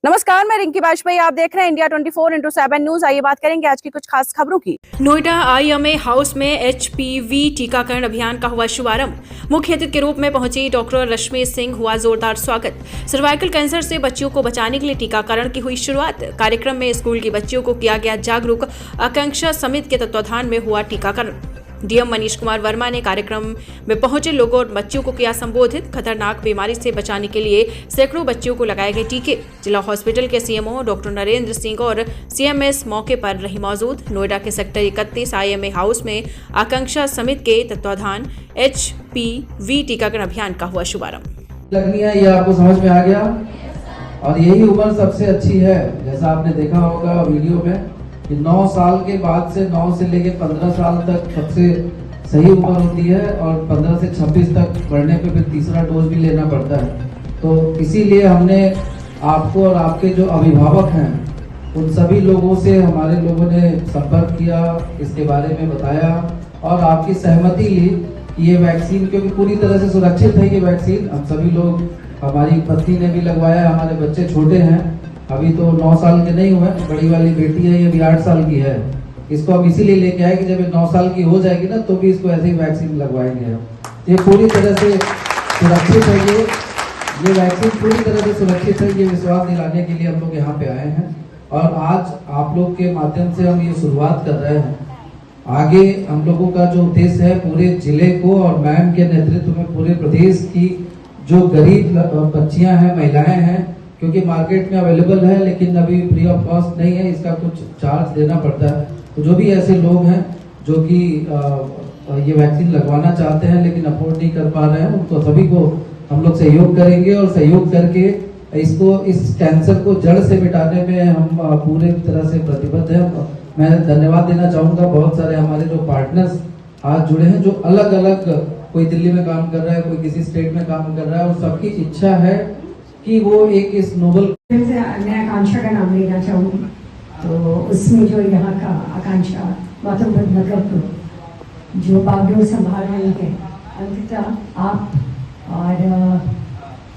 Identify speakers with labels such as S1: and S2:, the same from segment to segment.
S1: नमस्कार, मैं रिंकी बाजपेयी। आप देख रहे हैं इंडिया 24x7 न्यूज। आइए बात करेंगे आज की कुछ खास खबरों की।
S2: नोएडा आईएमए हाउस में एचपीवी टीकाकरण अभियान का हुआ शुभारंभ। मुख्य अतिथि के रूप में पहुंची डॉक्टर रश्मि सिंह, हुआ जोरदार स्वागत। सर्वाइकल कैंसर से बच्चियों को बचाने के लिए टीकाकरण की हुई शुरुआत। कार्यक्रम में स्कूल की बच्चियों को किया गया जागरूक। आकांक्षा समिति के तत्वाधान में हुआ टीकाकरण। डीएम मनीष कुमार वर्मा ने कार्यक्रम में पहुंचे लोगों और बच्चियों को किया संबोधित। खतरनाक बीमारी से बचाने के लिए सैकड़ों बच्चियों को लगाए गए टीके। जिला हॉस्पिटल के सीएमओ डॉक्टर नरेंद्र सिंह और सीएमएस मौके पर रही मौजूद। नोएडा के सेक्टर 31 आईएमए हाउस में आकांक्षा समिति के तत्वाधान एचपीवी टीकाकरण अभियान का हुआ शुभारंभ।
S3: लगनी है, ये आपको समझ में आ गया। और यही उम्र सबसे अच्छी है, जैसा आपने देखा होगा वीडियो में कि 9 साल के बाद से 9 से लेके 15 साल तक सबसे सही उम्र होती है और 15 से 26 तक बढ़ने पे फिर तीसरा डोज भी लेना पड़ता है। तो इसीलिए हमने आपको और आपके जो अभिभावक हैं उन सभी लोगों से हमारे लोगों ने संपर्क किया, इसके बारे में बताया और आपकी सहमति ली कि ये वैक्सीन, क्योंकि पूरी तरह से सुरक्षित है ये वैक्सीन। हम सभी लोग, हमारी पत्नी ने भी लगवाया, हमारे बच्चे छोटे हैं, अभी तो 9 साल के नहीं हुए। बड़ी वाली बेटी है, ये भी 8 साल की है। इसको हम इसीलिए लेके आए कि जब ये 9 साल की हो जाएगी ना तो भी इसको ऐसे ही वैक्सीन लगवाएंगे हम। ये पूरी तरह से सुरक्षित है, ये वैक्सीन पूरी तरह से सुरक्षित है। ये विश्वास दिलाने के लिए हम लोग यहाँ पे आए हैं और आज आप लोग के माध्यम से हम ये शुरुआत कर रहे हैं। आगे हम लोगों का जो उद्देश्य है, पूरे जिले को और मैम के नेतृत्व में पूरे प्रदेश की जो गरीब बच्चियां हैं, महिलाएं हैं, क्योंकि मार्केट में अवेलेबल है लेकिन अभी फ्री ऑफ कॉस्ट नहीं है, इसका कुछ चार्ज देना पड़ता है। तो जो भी ऐसे लोग हैं जो कि ये वैक्सीन लगवाना चाहते हैं लेकिन अफोर्ड नहीं कर पा रहे हैं, उनको सभी को हम लोग सहयोग करेंगे और सहयोग करके इसको, इस कैंसर को जड़ से मिटाने में हम पूरे तरह से प्रतिबद्ध हैं। मैं धन्यवाद देना चाहूँगा बहुत सारे हमारे जो पार्टनर्स आज जुड़े हैं, जो अलग अलग, कोई दिल्ली में काम कर रहा है, कोई किसी स्टेट में काम कर रहा है, और सबकी इच्छा है कि वो एक इस नोबल
S4: मैं आकांक्षा का नाम लेना चाहूँगी। तो उसमें जो यहाँ का आकांक्षा गौतम बुद्ध नगर को जो बागडोर संभाल रही है, अंततः आप और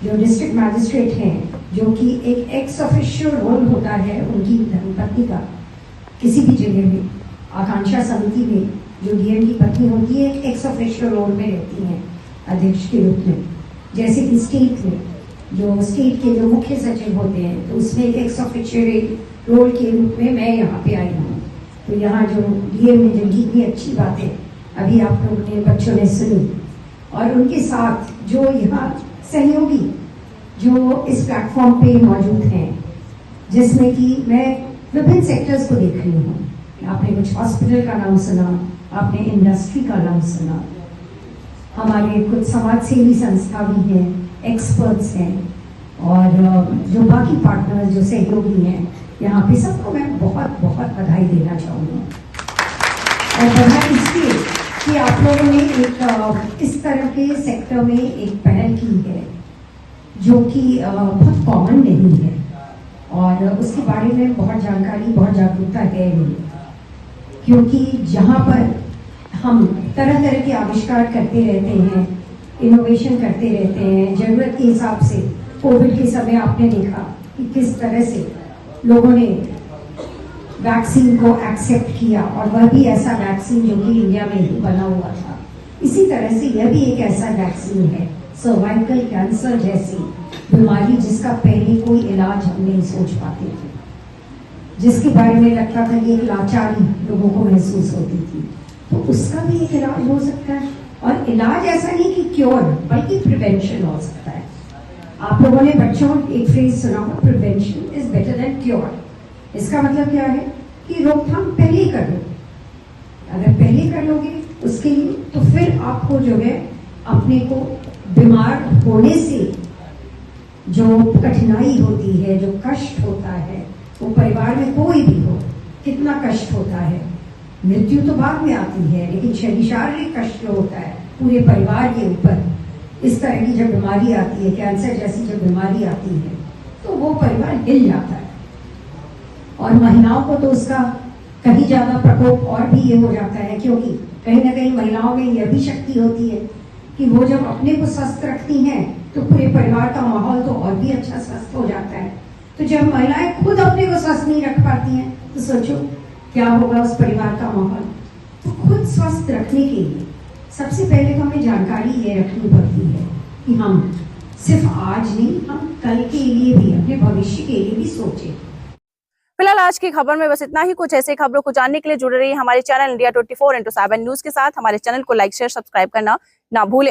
S4: जो डिस्ट्रिक्ट मैजिस्ट्रेट हैं, जो कि एक एक्स ऑफिशियल रोल होता है उनकी धर्मपत्नी का किसी भी जगह में, आकांक्षा समिति में जो डीएम की पत्नी होती है एक एक्स ऑफिशियल रोल में रहती हैं अध्यक्ष के रूप में। जैसे कि स्टेट में जो स्टेट के जो मुख्य सचिव होते हैं, तो उसमें एक एक्स ऑफिशियल रोल के रूप में मैं यहाँ पे आई हूँ। तो यहाँ जो डीएम ने जिनकी इतनी अच्छी बातें अभी आप लोगों ने, बच्चों ने सुनी, और उनके साथ जो यहाँ सहयोगी जो इस प्लेटफॉर्म पे मौजूद हैं, जिसमें कि मैं विभिन्न सेक्टर्स को देख रही हूँ। आपने कुछ हॉस्पिटल का नाम सुना, आपने इंडस्ट्री का नाम सुना, हमारे कुछ समाज सेवी संस्था भी हैं, एक्सपर्ट्स हैं, और जो बाकी पार्टनर्स जो सहयोगी हैं यहाँ पे, सबको मैं बहुत बहुत बधाई देना चाहूँगी। और बधाई इसलिए कि आप लोगों ने एक इस तरह के सेक्टर में एक पहल की है जो कि बहुत कॉमन नहीं है, और उसके बारे में बहुत जानकारी, बहुत जागरूकता है नहीं। क्योंकि जहाँ पर हम तरह तरह के आविष्कार करते रहते हैं, इनोवेशन करते रहते हैं, जरूरत के हिसाब से। कोविड के समय आपने देखा कि किस तरह से लोगों ने वैक्सीन को एक्सेप्ट किया, और वह भी ऐसा वैक्सीन जो कि इंडिया में ही बना हुआ था। इसी तरह से यह भी एक ऐसा वैक्सीन है, सर्वाइकल कैंसर जैसी बीमारी जिसका पहले कोई इलाज हम नहीं सोच पाते थे, जिसके बारे में लगता था कि एक लाचारी लोगों को महसूस होती थी। तो उसका भी एक इलाज हो सकता है, और इलाज ऐसा नहीं कि क्योर, बल्कि प्रिवेंशन हो सकता है। आप लोगों ने बच्चों एक फ्रेज सुना हो, prevention is better than cure. इसका मतलब क्या है कि रोकथाम पहले ही कर लो। अगर पहले कर लोगे उसके लिए, तो फिर आपको जो है अपने को बीमार होने से जो कठिनाई होती है, जो कष्ट होता है, वो परिवार में कोई भी हो कितना कष्ट होता है। मृत्यु तो बाद में आती है, लेकिन शारीरिक कष्ट जो होता है पूरे परिवार के ऊपर, इस तरह की जब बीमारी आती है, कैंसर जैसी जब बीमारी आती है, तो वो परिवार हिल जाता है। और महिलाओं को तो उसका कहीं ज्यादा प्रकोप और भी ये हो जाता है, क्योंकि कहीं ना कहीं महिलाओं में यह भी शक्ति होती है कि वो जब अपने को स्वस्थ रखती हैं तो पूरे परिवार का माहौल तो और भी अच्छा स्वस्थ हो जाता है। तो जब महिलाएं खुद अपने को स्वस्थ नहीं रख पाती हैं तो सोचो क्या होगा उस परिवार का माहौल। तो खुद स्वस्थ रखने के लिए सबसे पहले तो हमें जानकारी ये रखनी पड़ती है कि हम सिर्फ आज नहीं, हम कल के लिए भी, अपने भविष्य के लिए भी सोचें।
S1: फिलहाल आज की खबर में बस इतना ही। कुछ ऐसे खबरों को जानने के लिए जुड़े रहिए हमारे चैनल इंडिया 24x7 न्यूज के साथ। हमारे चैनल को लाइक शेयर सब्सक्राइब करना ना भूलें।